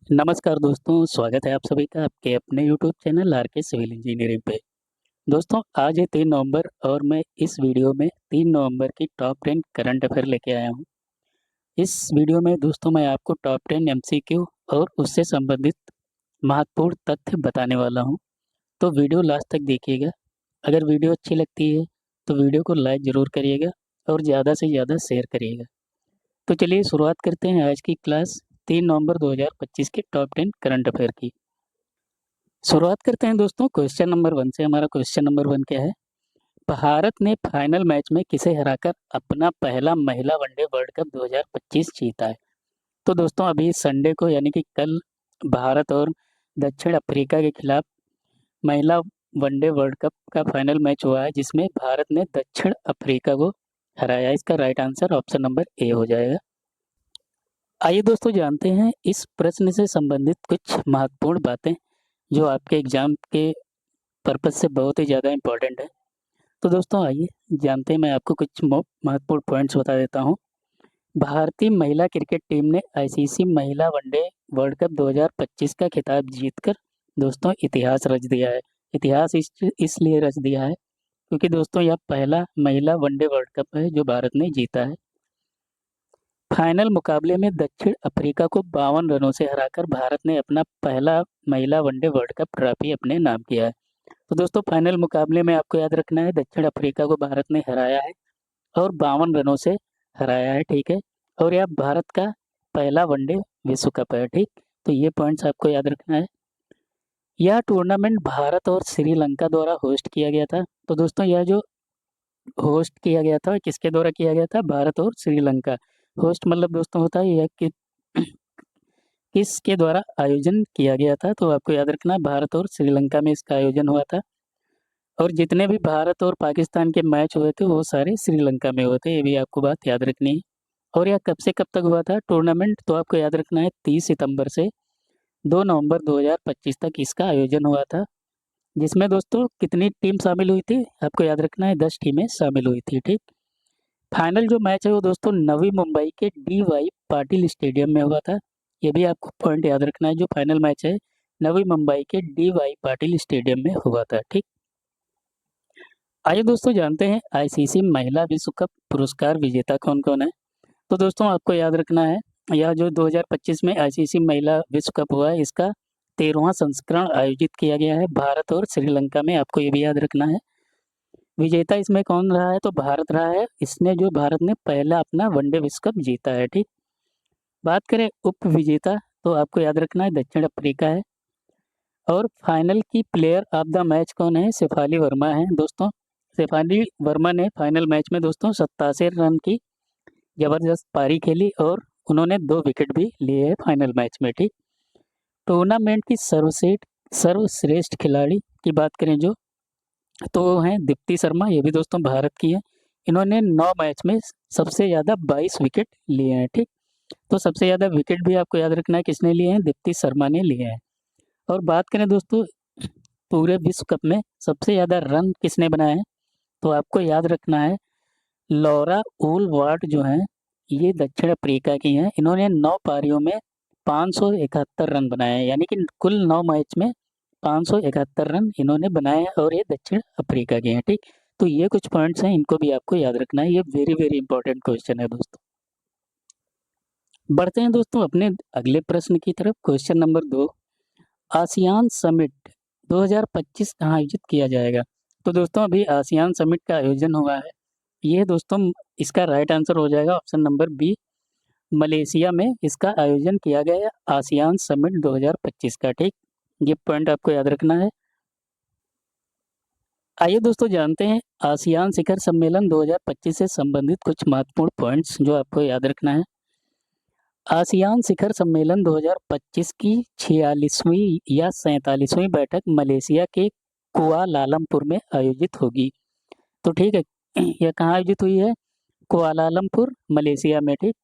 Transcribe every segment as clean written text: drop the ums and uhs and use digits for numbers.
नमस्कार दोस्तों, स्वागत है आप सभी का आपके अपने यूट्यूब चैनल आर के सिविल इंजीनियरिंग पे। दोस्तों आज है 3 नवंबर और मैं इस वीडियो में 3 नवंबर की टॉप 10 करंट अफेयर लेके आया हूँ। इस वीडियो में दोस्तों मैं आपको टॉप 10 एमसीक्यू और उससे संबंधित महत्वपूर्ण तथ्य बताने वाला हूँ। तो वीडियो लास्ट तक देखिएगा। अगर वीडियो अच्छी लगती है तो वीडियो को लाइक ज़रूर करिएगा और ज़्यादा से ज़्यादा शेयर करिएगा। तो चलिए शुरुआत करते हैं आज की क्लास 3 नवंबर 2025 के टॉप 10 करंट अफेयर की। शुरुआत करते हैं दोस्तों क्वेश्चन नंबर 1 से। हमारा क्वेश्चन नंबर 1 क्या है? भारत ने फाइनल मैच में किसे हराकर अपना पहला महिला वनडे वर्ल्ड कप 2025 जीता है? तो दोस्तों अभी संडे को यानी कि कल भारत और दक्षिण अफ्रीका के खिलाफ महिला वनडे वर्ल्ड कप का फाइनल मैच हुआ है जिसमें भारत ने दक्षिण अफ्रीका को हराया। इसका right answer option number A हो जाएगा। आइए दोस्तों जानते हैं इस प्रश्न से संबंधित कुछ महत्वपूर्ण बातें जो आपके एग्जाम के पर्पज़ से बहुत ही ज़्यादा इम्पोर्टेंट है। तो दोस्तों आइए जानते हैं, मैं आपको कुछ महत्वपूर्ण पॉइंट्स बता देता हूँ। भारतीय महिला क्रिकेट टीम ने आईसीसी महिला वनडे वर्ल्ड कप 2025 का खिताब जीतकर दोस्तों इतिहास रच दिया है। इतिहास इसलिए रच दिया है क्योंकि दोस्तों यह पहला महिला वनडे वर्ल्ड कप है जो भारत ने जीता है। फाइनल मुकाबले में दक्षिण अफ्रीका को 52 रनों से हराकर भारत ने अपना पहला महिला वनडे वर्ल्ड कप ट्रॉफी अपने नाम किया है। तो दोस्तों फाइनल मुकाबले में आपको याद रखना है दक्षिण अफ्रीका को भारत ने हराया है और 52 रनों से हराया है, ठीक है। और यह भारत का पहला वनडे विश्व कप है, ठीक। तो ये पॉइंट्स आपको याद रखना है। यह टूर्नामेंट भारत और श्रीलंका द्वारा होस्ट किया गया था। तो दोस्तों यह जो होस्ट किया गया था किसके द्वारा किया गया था? भारत और श्रीलंका। होस्ट मतलब दोस्तों होता है यह कि किसके द्वारा आयोजन किया गया था? तो आपको याद रखना है भारत और श्रीलंका में इसका आयोजन हुआ था। और जितने भी भारत और पाकिस्तान के मैच हुए थे वो सारे श्रीलंका में हुए थे, ये भी आपको बात याद रखनी है। और यह कब से कब तक हुआ था टूर्नामेंट? तो आपको याद रखना है 30 सितंबर से 2 नवंबर 2025 तक इसका आयोजन हुआ था। जिसमें दोस्तों कितनी टीम शामिल हुई थी? आपको याद रखना है 10 टीमें शामिल हुई थी, ठीक। फाइनल जो मैच है वो दोस्तों नवी मुंबई के DY पाटिल स्टेडियम में हुआ था। ये भी आपको पॉइंट याद रखना है, जो फाइनल मैच है नवी मुंबई के DY पाटिल स्टेडियम में हुआ था, ठीक। आइए दोस्तों जानते हैं आईसीसी महिला विश्व कप पुरस्कार विजेता कौन कौन है। तो दोस्तों आपको याद रखना है यह जो 2025 में आईसीसी महिला विश्व कप हुआ है इसका 13वां संस्करण आयोजित किया गया है भारत और श्रीलंका में। आपको ये भी याद रखना है। विजेता इसमें कौन रहा है? तो भारत रहा है। इसने जो भारत ने पहला अपना वनडे विश्व कप जीता है, ठीक। बात करें उप विजेता तो आपको याद रखना है दक्षिण अफ्रीका है। और फाइनल की प्लेयर ऑफ द मैच कौन है? शेफाली वर्मा है दोस्तों। शेफाली वर्मा ने फाइनल मैच में दोस्तों 87 रन की जबरदस्त पारी खेली और उन्होंने 2 विकेट भी लिए हैं फाइनल मैच में, ठीक। टूर्नामेंट की सर्वश्रेष्ठ खिलाड़ी की बात करें जो तो वो हैं दीप्ति शर्मा, ये भी दोस्तों भारत की है। इन्होंने 9 मैच में सबसे ज़्यादा 22 विकेट लिए हैं, ठीक। तो सबसे ज़्यादा विकेट भी आपको याद रखना है किसने लिए हैं? दीप्ति शर्मा ने लिए हैं। और बात करें दोस्तों पूरे विश्व कप में सबसे ज़्यादा रन किसने बनाए हैं? तो आपको याद रखना है लॉरा वुलवर्ड जो हैं ये दक्षिण अफ्रीका की हैं। इन्होंने 9 पारियों में 571 रन बनाए हैं, यानी कि कुल 9 मैच में 571 रन इन्होंने बनाए हैं और ये दक्षिण अफ्रीका के हैं, ठीक। तो ये कुछ पॉइंट्स हैं, इनको भी आपको याद रखना है। ये वेरी वेरी इंपॉर्टेंट क्वेश्चन है दोस्तों। बढ़ते हैं दोस्तों अपने अगले प्रश्न की तरफ। क्वेश्चन नंबर 2, आसियान समिट 2025 कहाँ आयोजित किया जाएगा? तो दोस्तों अभी आसियान समिट का आयोजन हुआ है। ये दोस्तों इसका राइट आंसर हो जाएगा ऑप्शन नंबर बी, मलेशिया में इसका आयोजन किया गया है आसियान समिट 2025 का, ठीक। ये पॉइंट आपको याद रखना है। आइए दोस्तों जानते हैं आसियान शिखर सम्मेलन 2025 से संबंधित कुछ महत्वपूर्ण पॉइंट्स जो आपको याद रखना है। आसियान शिखर सम्मेलन 2025 की 46वीं या 47वीं बैठक मलेशिया के कुआलालंपुर में आयोजित होगी। तो ठीक है, यह कहाँ आयोजित हुई है? कुआलालंपुर मलेशिया में, ठीक।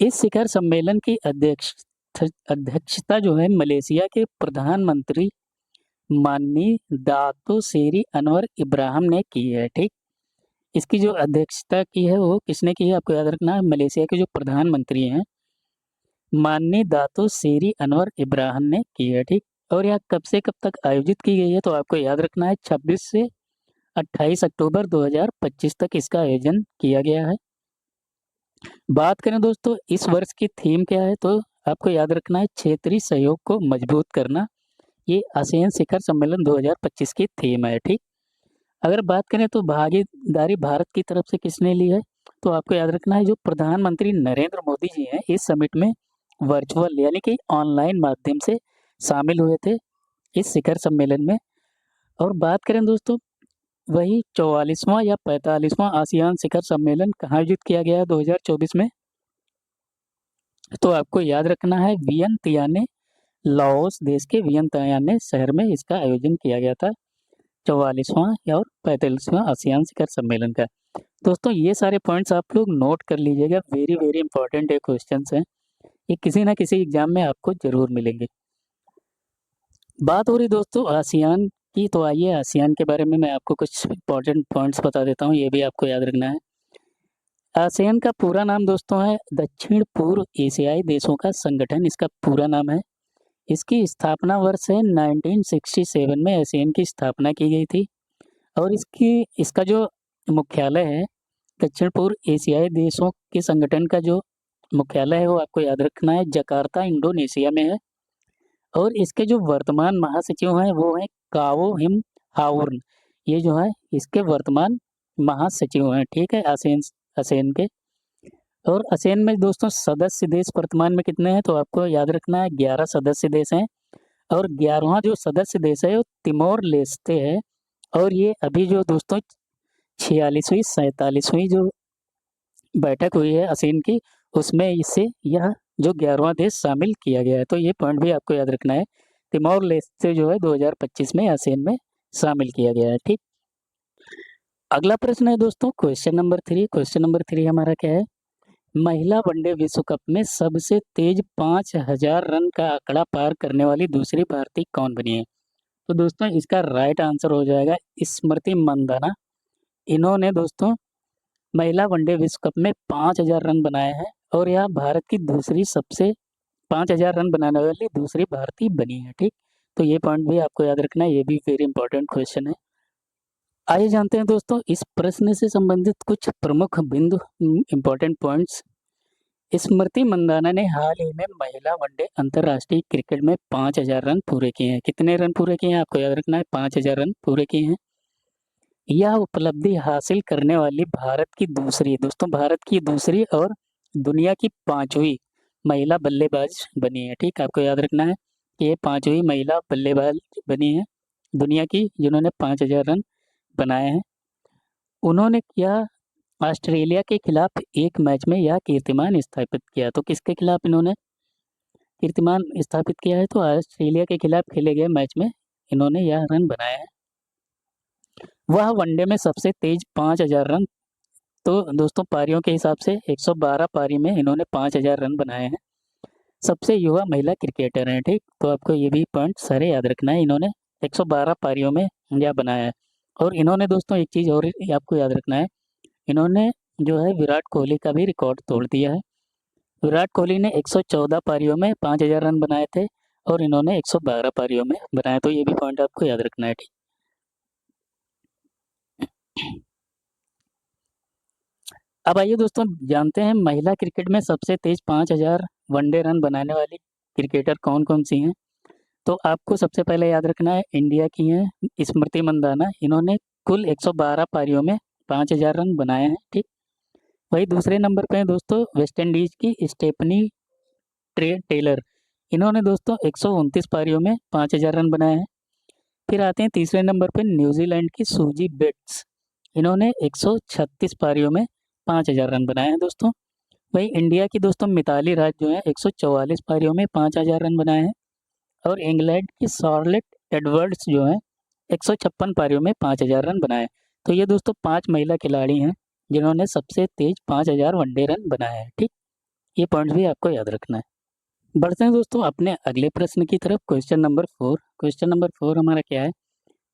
इस शिखर सम्मेलन की अध्यक्षता जो है मलेशिया के प्रधानमंत्री माननीय दातो सेरी अनवर इब्राहिम ने की है, ठीक। इसकी जो अध्यक्षता की है वो किसने की है? आपको याद रखना है मलेशिया के जो प्रधानमंत्री हैं माननीय दातो श्री अनवर इब्राहिम ने की है, ठीक। और यह कब से कब तक आयोजित की गई है, तो आपको याद रखना है 26 से 28 अक्टूबर 2025 तक इसका आयोजन किया गया है। बात करें दोस्तों इस वर्ष की थीम क्या है, तो आपको याद रखना है क्षेत्रीय सहयोग को मजबूत करना। ये आसियान शिखर सम्मेलन 2025 की थीम है, ठीक। अगर बात करें तो भागीदारी भारत की तरफ से किसने ली है, तो आपको याद रखना है जो प्रधानमंत्री नरेंद्र मोदी जी हैं इस समिट में वर्चुअल यानी कि ऑनलाइन माध्यम से शामिल हुए थे इस शिखर सम्मेलन में। और बात करें दोस्तों वही 44वां या 45वां आसियान शिखर सम्मेलन कहाँ आयोजित किया गया है 2024 में, तो आपको याद रखना है वियंतियाने, लाओस देश के वियंतियाने शहर में इसका आयोजन किया गया था 44वां या और 45वां आसियान शिखर सम्मेलन का। दोस्तों ये सारे पॉइंट्स आप लोग नोट कर लीजिएगा, वेरी वेरी इंपॉर्टेंट ये क्वेश्चंस हैं, ये किसी ना किसी एग्जाम में आपको जरूर मिलेंगे। बात हो रही दोस्तों आसियान की, तो आइए आसियान के बारे में मैं आपको कुछ इंपॉर्टेंट पॉइंट्स बता देता हूँ, ये भी आपको याद रखना है। आसियान का पूरा नाम दोस्तों है दक्षिण पूर्व एशियाई देशों का संगठन, इसका पूरा नाम है। इसकी स्थापना वर्ष है 1967 में आसियान की स्थापना की गई थी। और इसका जो मुख्यालय है दक्षिण पूर्व एशियाई देशों के संगठन का जो मुख्यालय है वो आपको याद रखना है जकार्ता इंडोनेशिया में है। और इसके जो वर्तमान महासचिव हैं वो हैं कावो हिम हाउर्न, ये जो है इसके वर्तमान महासचिव हैं, ठीक है, आसियान आसियान के। और आसियान में दोस्तों सदस्य देश वर्तमान में कितने हैं, तो आपको याद रखना है 11 सदस्य देश हैं। और 11वां जो सदस्य देश है वो तिमोर लेस्ते है। और ये अभी जो दोस्तों 46वीं 47वीं जो बैठक हुई है आसियान की, उसमें इसे यह जो 11वां देश शामिल किया गया है, तो ये पॉइंट भी आपको याद रखना है। तिमोर लेस्ते जो है 2025 में आसियान में शामिल किया गया है, ठीक। अगला प्रश्न है दोस्तों क्वेश्चन नंबर 3। क्वेश्चन नंबर 3 हमारा क्या है, महिला वनडे विश्व कप में सबसे तेज 5000 रन का आंकड़ा पार करने वाली दूसरी भारतीय कौन बनी है, तो दोस्तों इसका राइट आंसर हो जाएगा स्मृति मंदाना। इन्होंने दोस्तों महिला वनडे विश्व कप में 5000 रन बनाए हैं और यह भारत की दूसरी सबसे 5000 रन बनाने वाली दूसरी भारतीय बनी है, ठीक। तो ये पॉइंट भी आपको याद रखना है, ये भी वेरी इंपॉर्टेंट क्वेश्चन है। आइए जानते हैं दोस्तों इस प्रश्न से संबंधित कुछ प्रमुख बिंदु, इंपॉर्टेंट पॉइंट्स। स्मृति मंदाना ने हाल ही में महिला वनडे अंतर्राष्ट्रीय क्रिकेट में 5000 रन पूरे किए हैं। कितने रन पूरे किए हैं, आपको याद रखना है 5000 रन पूरे किए हैं। यह उपलब्धि हासिल करने वाली भारत की दूसरी और दुनिया की 5वीं महिला बल्लेबाज बनी है, ठीक। आपको याद रखना है कि ये 5वीं महिला बल्लेबाज बनी है दुनिया की जिन्होंने 5000 रन बनाए हैं। उन्होंने क्या ऑस्ट्रेलिया के खिलाफ एक मैच में यह कीर्तिमान स्थापित किया, तो किसके खिलाफ इन्होंने कीर्तिमान स्थापित किया है, तो ऑस्ट्रेलिया के खिलाफ खेले गए मैच में इन्होंने यह रन बनाए हैं। वह वनडे में सबसे तेज 5000 रन, तो दोस्तों पारियों के हिसाब से 112 पारी में इन्होंने 5000 रन बनाए हैं। सबसे युवा महिला क्रिकेटर हैं, ठीक। तो आपको ये भी पॉइंट सारे याद रखना है, इन्होंने 112 पारियों में यह बनाया है। और इन्होंने दोस्तों एक चीज़ और आपको याद रखना है, इन्होंने जो है विराट कोहली का भी रिकॉर्ड तोड़ दिया है। विराट कोहली ने 114 पारियों में 5000 रन बनाए थे और इन्होंने 112 पारियों में बनाए, तो ये भी पॉइंट आपको याद रखना है, ठीक। अब आइए दोस्तों जानते हैं महिला क्रिकेट में सबसे तेज 5000 वनडे रन बनाने वाली क्रिकेटर कौन कौन सी हैं, तो आपको सबसे पहले याद रखना है इंडिया की हैं स्मृति मंदाना, इन्होंने कुल 112 पारियों में 5000 रन बनाए हैं, ठीक। वही दूसरे नंबर पे है दोस्तों वेस्ट इंडीज की स्टेफनी टेलर, इन्होंने दोस्तों 129 पारियों में 5000 रन बनाए हैं। फिर आते हैं तीसरे नंबर पे न्यूजीलैंड की सूजी बेट्स, इन्होंने 136 पारियों में 5000 रन बनाए हैं दोस्तों। वही इंडिया की दोस्तों मिताली राज जो है 144 पारियों में 5000 रन बनाए हैं। और इंग्लैंड की शार्लेट एडवर्ड्स जो है 156 पारियों में 5000 रन बनाए। तो ये दोस्तों 5 महिला खिलाड़ी हैं जिन्होंने सबसे तेज 5000 वनडे रन बनाए हैं, ठीक। ये पॉइंट्स भी आपको याद रखना है। बढ़ते हैं दोस्तों अपने अगले प्रश्न की तरफ, क्वेश्चन नंबर 4। क्वेश्चन नंबर 4 हमारा क्या है,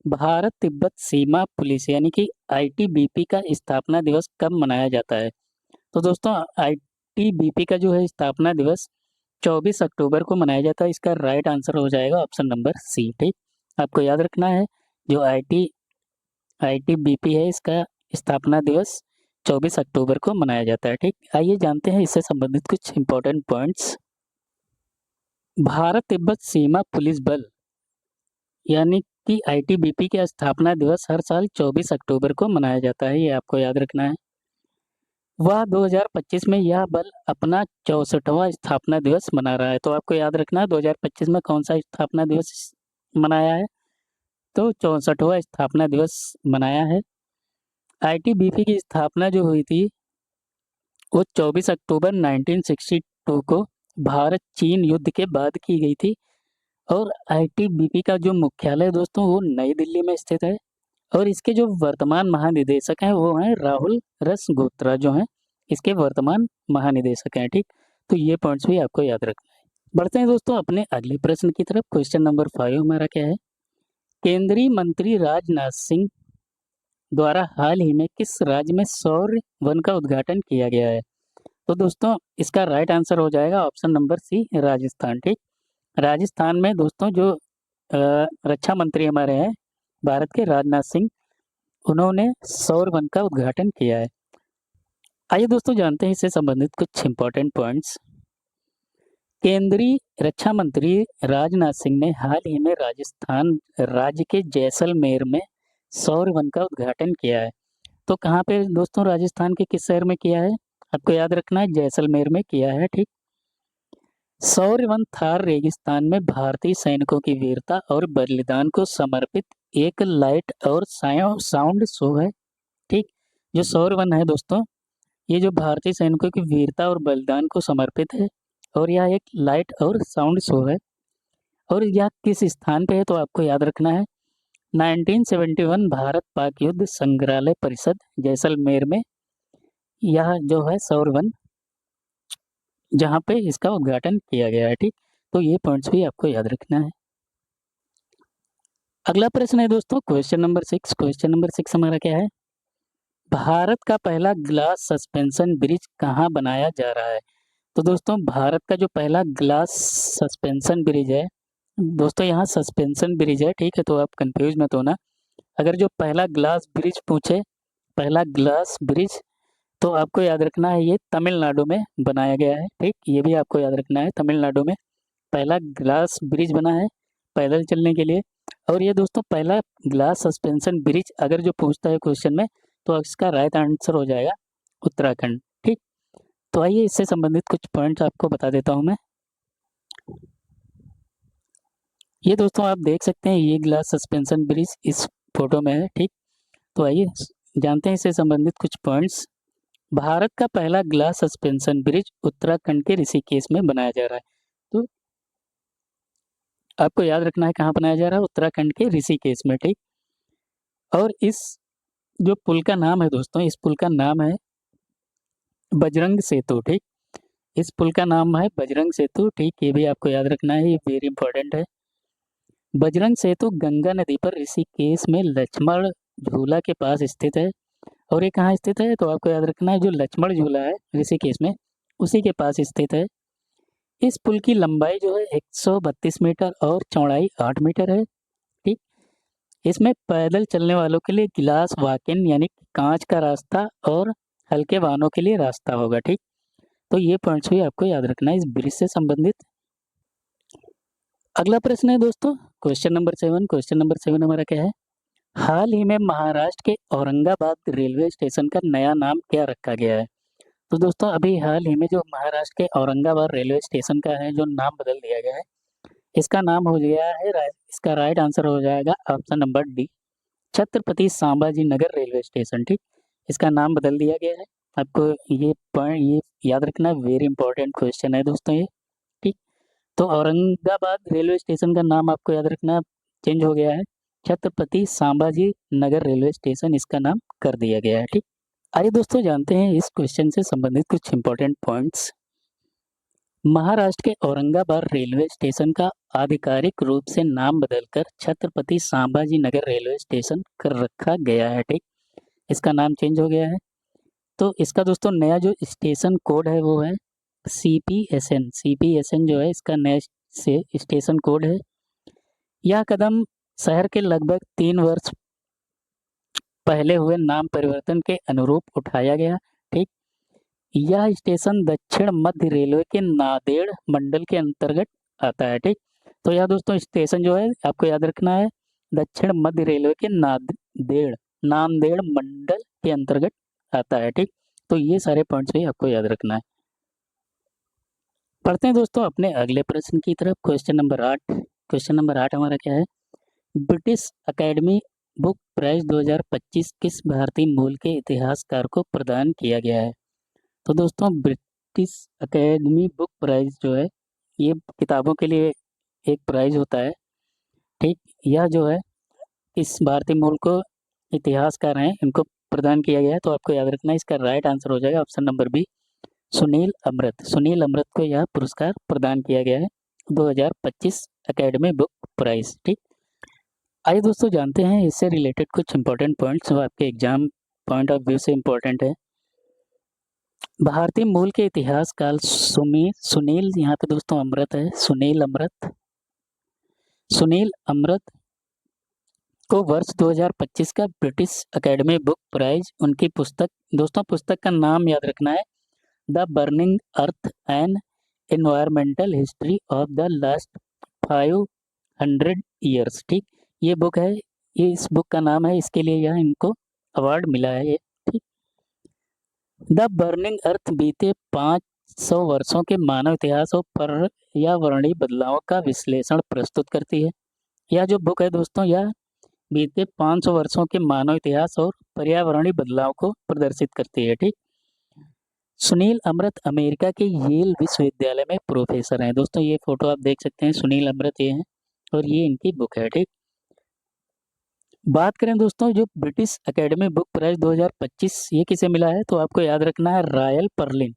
भारत तिब्बत सीमा पुलिस यानी कि आईटीबीपी का स्थापना दिवस कब मनाया जाता है, तो दोस्तों आईटीबीपी का जो है स्थापना दिवस 24 अक्टूबर को मनाया जाता है। इसका राइट आंसर हो जाएगा ऑप्शन नंबर सी। ठीक, आपको याद रखना है जो आईटीबीपी है, इसका स्थापना दिवस 24 अक्टूबर को मनाया जाता है। ठीक, आइए जानते हैं इससे संबंधित कुछ इंपॉर्टेंट पॉइंट्स। भारत तिब्बत सीमा पुलिस बल यानी कि आईटीबीपी का स्थापना दिवस हर साल 24 अक्टूबर को मनाया जाता है, ये आपको याद रखना है। वह 2025 में यह बल अपना 64वां स्थापना दिवस मना रहा है। तो आपको याद रखना है 2025 में कौन सा स्थापना दिवस मनाया है, तो 64वां स्थापना दिवस मनाया है। आईटीबीपी की स्थापना जो हुई थी वो 24 अक्टूबर 1962 को भारत चीन युद्ध के बाद की गई थी। और आईटीबीपी का जो मुख्यालय दोस्तों वो नई दिल्ली में स्थित है। और इसके जो वर्तमान महानिदेशक हैं वो हैं राहुल रसगोत्रा, जो हैं इसके वर्तमान महानिदेशक हैं। ठीक, तो ये पॉइंट्स भी आपको याद रखना है। बढ़ते हैं दोस्तों अपने अगले प्रश्न की तरफ। क्वेश्चन नंबर 5 हमारा क्या है, केंद्रीय मंत्री राजनाथ सिंह द्वारा हाल ही में किस राज्य में सौर वन का उद्घाटन किया गया है। तो दोस्तों इसका राइट आंसर हो जाएगा ऑप्शन नंबर सी, राजस्थान। ठीक, राजस्थान में दोस्तों जो रक्षा मंत्री हमारे हैं भारत के, राजनाथ सिंह, उन्होंने सौर वन का उद्घाटन किया है। आइए दोस्तों जानते हैं इससे संबंधित कुछ इंपॉर्टेंट पॉइंट्स। केंद्रीय रक्षा मंत्री राजनाथ सिंह ने हाल ही में राजस्थान राज्य के जैसलमेर में सौर वन का उद्घाटन किया है। तो कहाँ पे दोस्तों, राजस्थान के किस शहर में किया है, आपको याद रखना है जैसलमेर में किया है। ठीक, सौर वन थार रेगिस्तान में भारतीय सैनिकों की वीरता और बलिदान को समर्पित एक लाइट और साउंड शो है। ठीक, जो सौर वन है दोस्तों, ये जो भारतीय सैनिकों की वीरता और बलिदान को समर्पित है और यह एक लाइट और साउंड शो है। और यह किस स्थान पे है, तो आपको याद रखना है 1971 भारत पाक युद्ध संग्रहालय परिषद जैसलमेर में यह जो है सौर वन, जहाँ पे इसका उद्घाटन किया गया है। ठीक, तो ये पॉइंट्स भी आपको याद रखना है। अगला प्रश्न है दोस्तों क्वेश्चन नंबर 6। क्वेश्चन नंबर 6 हमारा क्या है, भारत का पहला ग्लास सस्पेंशन ब्रिज कहाँ बनाया जा रहा है। तो दोस्तों भारत का जो पहला ग्लास सस्पेंशन ब्रिज है, दोस्तों यहाँ सस्पेंशन ब्रिज है। ठीक है, तो आप कंफ्यूज मत होना। अगर जो पहला ग्लास ब्रिज पूछे, पहला ग्लास ब्रिज, तो आपको याद रखना है ये तमिलनाडु में बनाया गया है। ठीक, ये भी आपको याद रखना है, तमिलनाडु में पहला ग्लास ब्रिज बना है पैदल चलने के लिए। और ये दोस्तों पहला ग्लास सस्पेंशन ब्रिज अगर जो पूछता है क्वेश्चन में, तो इसका राइट आंसर हो जाएगा उत्तराखंड। ठीक, तो आइए इससे संबंधित कुछ पॉइंट्स आपको बता देता हूँ मैं। ये दोस्तों आप देख सकते हैं ये ग्लास सस्पेंशन ब्रिज इस फोटो में है। ठीक, तो आइए जानते हैं इससे संबंधित कुछ पॉइंट्स। भारत का पहला ग्लास सस्पेंशन ब्रिज उत्तराखंड के ऋषिकेश में बनाया जा रहा है। तो आपको याद रखना है कहाँ बनाया जा रहा है, उत्तराखंड के ऋषिकेश में। ठीक, और इस जो पुल का नाम है दोस्तों, इस पुल का नाम है बजरंग सेतु। ठीक, इस पुल का नाम है बजरंग सेतु। ठीक, ये भी आपको याद रखना है, ये वेरी इंपॉर्टेंट है। बजरंग सेतु गंगा नदी पर ऋषिकेश में लक्ष्मण झूला के पास स्थित है। और ये कहाँ स्थित है, तो आपको याद रखना है जो लक्ष्मण झूला है ऋषिकेश में, उसी के पास स्थित है। इस पुल की लंबाई जो है 132 मीटर और चौड़ाई 8 मीटर है। ठीक, इसमें पैदल चलने वालों के लिए गिलास वॉक-इन यानी कांच का रास्ता और हल्के वाहनों के लिए रास्ता होगा। ठीक, तो ये पॉइंट्स भी आपको याद रखना है इस ब्रिज से संबंधित। अगला प्रश्न है दोस्तों क्वेश्चन नंबर 7। क्वेश्चन नंबर 7 हमारा क्या है, हाल ही में महाराष्ट्र के औरंगाबाद रेलवे स्टेशन का नया नाम क्या रखा गया है। तो दोस्तों अभी हाल ही में जो महाराष्ट्र के औरंगाबाद रेलवे स्टेशन का है जो नाम बदल दिया गया है, इसका नाम हो गया है इसका राइट आंसर हो जाएगा option number D, Chhatrapati Sambhaji Nagar railway station. ठीक, इसका नाम बदल दिया गया है। आपको ये पॉइंट ये याद रखना है, वेरी इंपॉर्टेंट क्वेश्चन है दोस्तों ये। ठीक, तो औरंगाबाद रेलवे स्टेशन का नाम आपको याद रखना चेंज हो गया है, छत्रपति संभाजी नगर रेलवे स्टेशन इसका नाम कर दिया गया है। ठीक, आइए दोस्तों जानते हैं इस क्वेश्चन से संबंधित कुछ इंपॉर्टेंट पॉइंट्स। महाराष्ट्र के औरंगाबाद रेलवे स्टेशन का आधिकारिक रूप से नाम बदलकर छत्रपति संभाजी नगर रेलवे स्टेशन कर रखा गया है। ठीक, इसका नाम चेंज हो गया है। तो इसका दोस्तों नया जो स्टेशन कोड है वो है CPSN जो है इसका नया से स्टेशन कोड है। यह कदम शहर के लगभग 3 वर्ष पहले हुए नाम परिवर्तन के अनुरूप उठाया गया। ठीक, यह स्टेशन दक्षिण मध्य रेलवे के नांदेड़ मंडल के अंतर्गत आता है। ठीक, तो यह दोस्तों स्टेशन जो है आपको याद रखना है, दक्षिण मध्य रेलवे के नांदेड़ नांदेड़ मंडल के अंतर्गत आता है। ठीक, तो ये सारे पॉइंट्स भी आपको याद रखना है। पढ़ते हैं दोस्तों अपने अगले प्रश्न की तरफ। Question number 8। क्वेश्चन नंबर 8 हमारा क्या है? ब्रिटिश अकेडमी बुक प्राइज 2025 किस भारतीय मूल के इतिहासकार को प्रदान किया गया है? तो दोस्तों ब्रिटिश अकेडमी बुक प्राइज जो है ये किताबों के लिए एक प्राइज होता है। ठीक, यह जो है इस भारतीय मूल को इतिहासकार हैं इनको प्रदान किया गया है। तो आपको याद रखना है, इसका राइट आंसर हो जाएगा ऑप्शन नंबर बी, सुनील अमृत। सुनील अमृत को यह पुरस्कार प्रदान किया गया है 2025 अकेडमी बुक प्राइज। ठीक, आइए दोस्तों जानते हैं इससे रिलेटेड कुछ इंपॉर्टेंट पॉइंट्स जो आपके एग्जाम पॉइंट ऑफ व्यू से इम्पोर्टेंट है। भारतीय मूल के इतिहास काल सुनील यहाँ पे दोस्तों अमृत है, सुनील अमृत को वर्ष 2025 का ब्रिटिश अकेडमी बुक प्राइज उनकी पुस्तक, दोस्तों पुस्तक का नाम याद रखना है, the burning earth and environmental history of the last 500 years. ठीक, ये बुक है, ये इस बुक का नाम है, इसके लिए यह इनको अवार्ड मिला है ये। ठीक, द बर्निंग अर्थ बीते 500 वर्षों के मानव इतिहास और पर्यावरणीय बदलावों का विश्लेषण प्रस्तुत करती है। यह जो बुक है दोस्तों यह बीते 500 वर्षों के मानव इतिहास और पर्यावरणीय बदलाव को प्रदर्शित करती है। ठीक, सुनील अमृत अमेरिका के येल विश्वविद्यालय में प्रोफेसर हैं। दोस्तों ये फोटो आप देख सकते हैं, सुनील अमृत ये हैं और ये इनकी बुक है। ठीक, बात करें दोस्तों जो ब्रिटिश अकेडमी बुक प्राइज 2025 ये किसे मिला है? तो आपको याद रखना है रायल पर्लिन।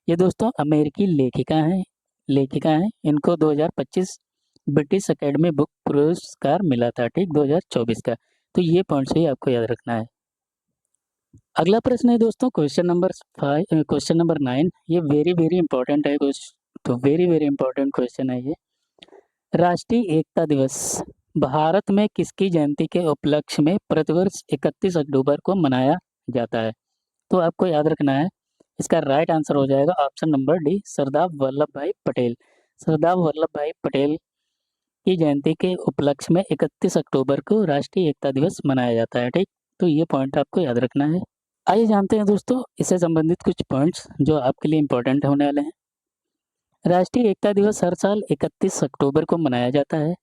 ये दोस्तों अमेरिकी लेखिका हैं, इनको 2025 ब्रिटिश अकेडमी बुक पुरस्कार मिला था। ठीक, 2024 का। तो ये पॉइंट्स भी आपको याद रखना है। अगला प्रश्न है दोस्तों क्वेश्चन नंबर 9। ये वेरी इंपॉर्टेंट है, तो वेरी इंपॉर्टेंट क्वेश्चन है ये। राष्ट्रीय एकता दिवस भारत में किसकी जयंती के उपलक्ष्य में प्रतिवर्ष 31 अक्टूबर को मनाया जाता है? तो आपको याद रखना है, इसका राइट आंसर हो जाएगा option number D, Sardar Vallabh भाई पटेल। सरदार वल्लभ भाई पटेल की जयंती के उपलक्ष्य में 31 अक्टूबर को राष्ट्रीय एकता दिवस मनाया जाता है। ठीक, तो ये पॉइंट आपको याद रखना है। आइए जानते हैं दोस्तों इससे संबंधित कुछ पॉइंट्स जो आपके लिए इम्पोर्टेंट होने वाले हैं। राष्ट्रीय एकता दिवस हर साल 31 अक्टूबर को मनाया जाता है।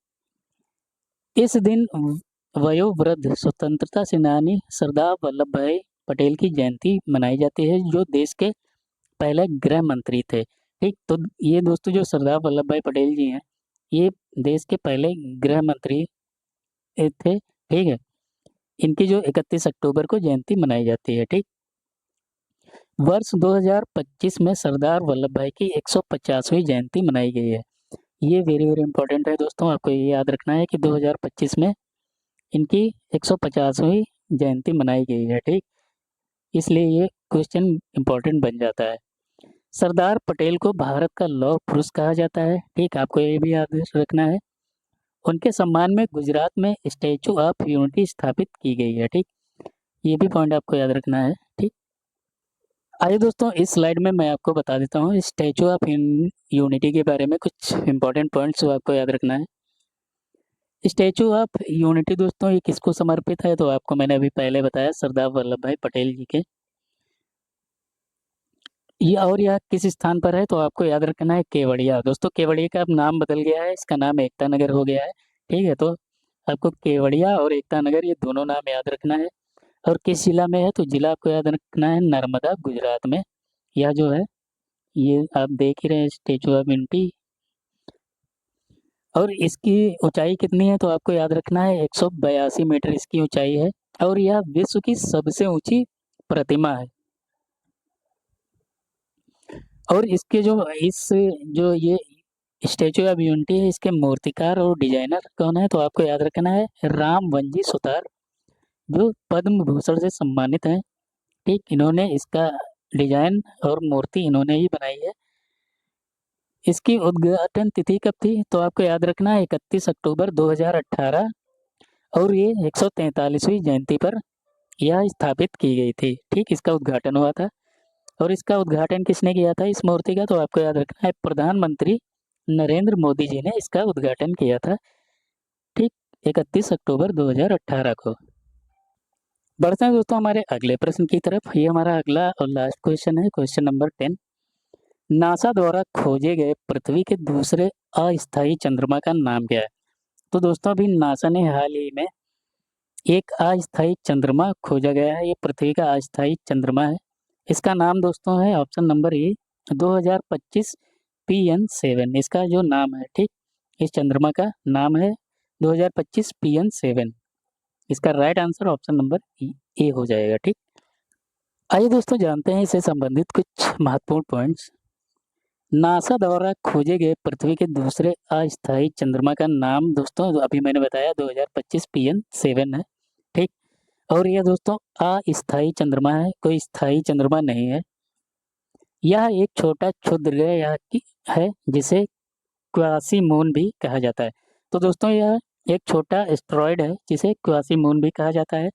इस दिन वयोवृद्ध स्वतंत्रता सेनानी सरदार वल्लभ भाई पटेल की जयंती मनाई जाती है, जो देश के पहले गृह मंत्री थे। ठीक, तो ये दोस्तों जो सरदार वल्लभ भाई पटेल जी हैं ये देश के पहले गृह मंत्री थे। ठीक है, इनकी जो 31 अक्टूबर को जयंती मनाई जाती है। ठीक, वर्ष 2025 में सरदार वल्लभ भाई की 150वीं जयंती मनाई गई है। ये वेरी इंपॉर्टेंट है दोस्तों, आपको ये याद रखना है कि 2025 में इनकी 150वीं जयंती मनाई गई है। ठीक, इसलिए ये क्वेश्चन इंपॉर्टेंट बन जाता है। सरदार पटेल को भारत का लौह पुरुष कहा जाता है। ठीक, आपको ये भी याद रखना है। उनके सम्मान में गुजरात में स्टैचू ऑफ यूनिटी स्थापित की गई है। ठीक, ये भी पॉइंट आपको याद रखना है। ठीक, आइए दोस्तों इस स्लाइड में मैं आपको बता देता हूँ स्टैचू ऑफ यूनिटी के बारे में कुछ इंपॉर्टेंट पॉइंट्स जो आपको याद रखना है। स्टैचू ऑफ यूनिटी दोस्तों ये किसको समर्पित है? तो आपको मैंने अभी पहले बताया सरदार वल्लभ भाई पटेल जी के। ये और यह किस स्थान पर है? तो आपको याद रखना है केवड़िया। दोस्तों केवड़िया का अब नाम बदल गया है, इसका नाम एकता नगर हो गया है। ठीक है, तो आपको केवड़िया और एकता नगर ये दोनों नाम याद रखना है। और किस जिला में है? तो जिला आपको याद रखना है नर्मदा, गुजरात में। यह जो है ये आप देख ही रहे हैं स्टेचू ऑफ यूनिटी। और इसकी ऊंचाई कितनी है? तो आपको याद रखना है 182 मीटर इसकी ऊंचाई है और यह विश्व की सबसे ऊंची प्रतिमा है। और इसके जो ये स्टेचू ऑफ यूनिटी है इसके मूर्तिकार और डिजाइनर कौन है? तो आपको याद रखना है रामवंजी सुतार, जो पद्म भूषण से सम्मानित हैं। ठीक, इन्होंने इसका डिजाइन और मूर्ति इन्होंने ही बनाई है। इसकी उद्घाटन तिथि कब थी? तो आपको याद रखना है 31 अक्टूबर 2018 और ये 143वीं जयंती पर यह स्थापित की गई थी। ठीक, इसका उद्घाटन हुआ था। और इसका उद्घाटन किसने किया था इस मूर्ति का? तो आपको याद रखना है प्रधानमंत्री नरेंद्र मोदी जी ने इसका उद्घाटन किया था। ठीक, 31 अक्टूबर 2018 को। बढ़ते हैं दोस्तों हमारे अगले प्रश्न की तरफ। ये हमारा अगला और लास्ट क्वेश्चन है, क्वेश्चन नंबर 10। नासा द्वारा खोजे गए पृथ्वी के दूसरे अस्थायी चंद्रमा का नाम क्या है? तो दोस्तों अभी नासा ने हाल ही में एक अस्थायी चंद्रमा खोजा गया है। ये पृथ्वी का अस्थायी चंद्रमा है। इसका नाम दोस्तों है ऑप्शन नंबर ए 2025 PN7। इसका जो नाम है, ठीक, इस चंद्रमा का नाम है 2025 PN7। इसका right answer option number A हो जाएगा। ठीक, आइए दोस्तों जानते हैं इससे संबंधित कुछ महत्वपूर्ण पॉइंट्स। नासा द्वारा खोजे गए पृथ्वी के दूसरे अस्थायी चंद्रमा का नाम दोस्तों अभी मैंने बताया 2025 PN7 है। ठीक, और यह दोस्तों अस्थायी चंद्रमा है, कोई स्थायी चंद्रमा नहीं है। यह एक छोटा क्षुद्र ग्रह है जिसे क्वासी-मून भी कहा जाता है। तो दोस्तों यह एक छोटा एस्टेरॉयड है जिसे क्वासी-मून भी कहा जाता है।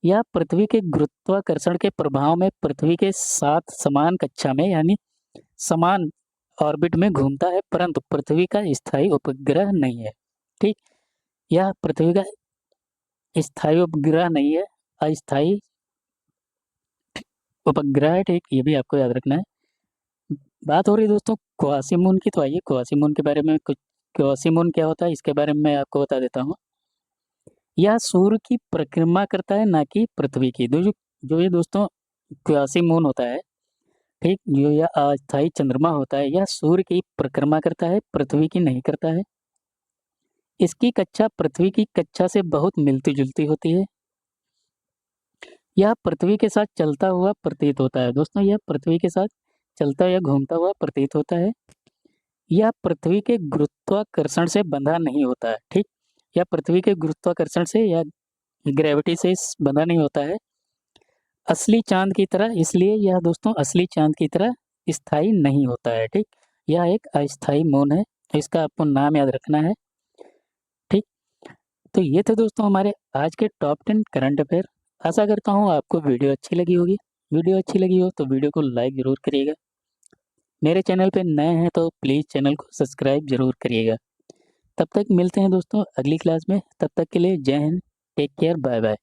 यह पृथ्वी के गुरुत्वाकर्षण के प्रभाव में पृथ्वी के साथ समान कक्षा में यानी समान ऑर्बिट में घूमता है, परंतु पृथ्वी का स्थायी उपग्रह नहीं है। ठीक, यह पृथ्वी का स्थायी उपग्रह नहीं है, अस्थायी उपग्रह है। ठीक, ये भी आपको याद रखना है। बात हो रही है दोस्तों क्वासी-मून की, तो आइए क्वासी-मून के बारे में कुछ, क्वासी-मून क्या होता है इसके बारे में मैं आपको बता देता हूँ। यह सूर्य की परिक्रमा करता है, ना कि पृथ्वी की। जो जो ये दोस्तों क्वासी-मून होता है, ठीक, जो यह अस्थायी चंद्रमा होता है, यह सूर्य की परिक्रमा करता है, पृथ्वी की नहीं करता है। इसकी कक्षा पृथ्वी की कक्षा से बहुत मिलती-जुलती होती है। यह पृथ्वी के साथ चलता हुआ प्रतीत होता है। दोस्तों यह पृथ्वी के साथ चलता या घूमता हुआ प्रतीत होता है। यह पृथ्वी के गुरुत्वाकर्षण से बंधा नहीं होता है। ठीक, यह पृथ्वी के गुरुत्वाकर्षण से या ग्रेविटी से बंधा नहीं होता है असली चांद की तरह, इसलिए यह दोस्तों असली चांद की तरह स्थायी नहीं होता है। ठीक, यह एक अस्थायी मून है, इसका आपको नाम याद रखना है। ठीक, तो ये थे दोस्तों हमारे आज के टॉप 10 करंट अफेयर। आशा करता हूँ आपको वीडियो अच्छी लगी होगी। वीडियो अच्छी लगी हो तो वीडियो को लाइक ज़रूर करिएगा। मेरे चैनल पे नए हैं तो प्लीज़ चैनल को सब्सक्राइब ज़रूर करिएगा। तब तक मिलते हैं दोस्तों अगली क्लास में। तब तक के लिए जय हिंद, टेक केयर, बाय बाय।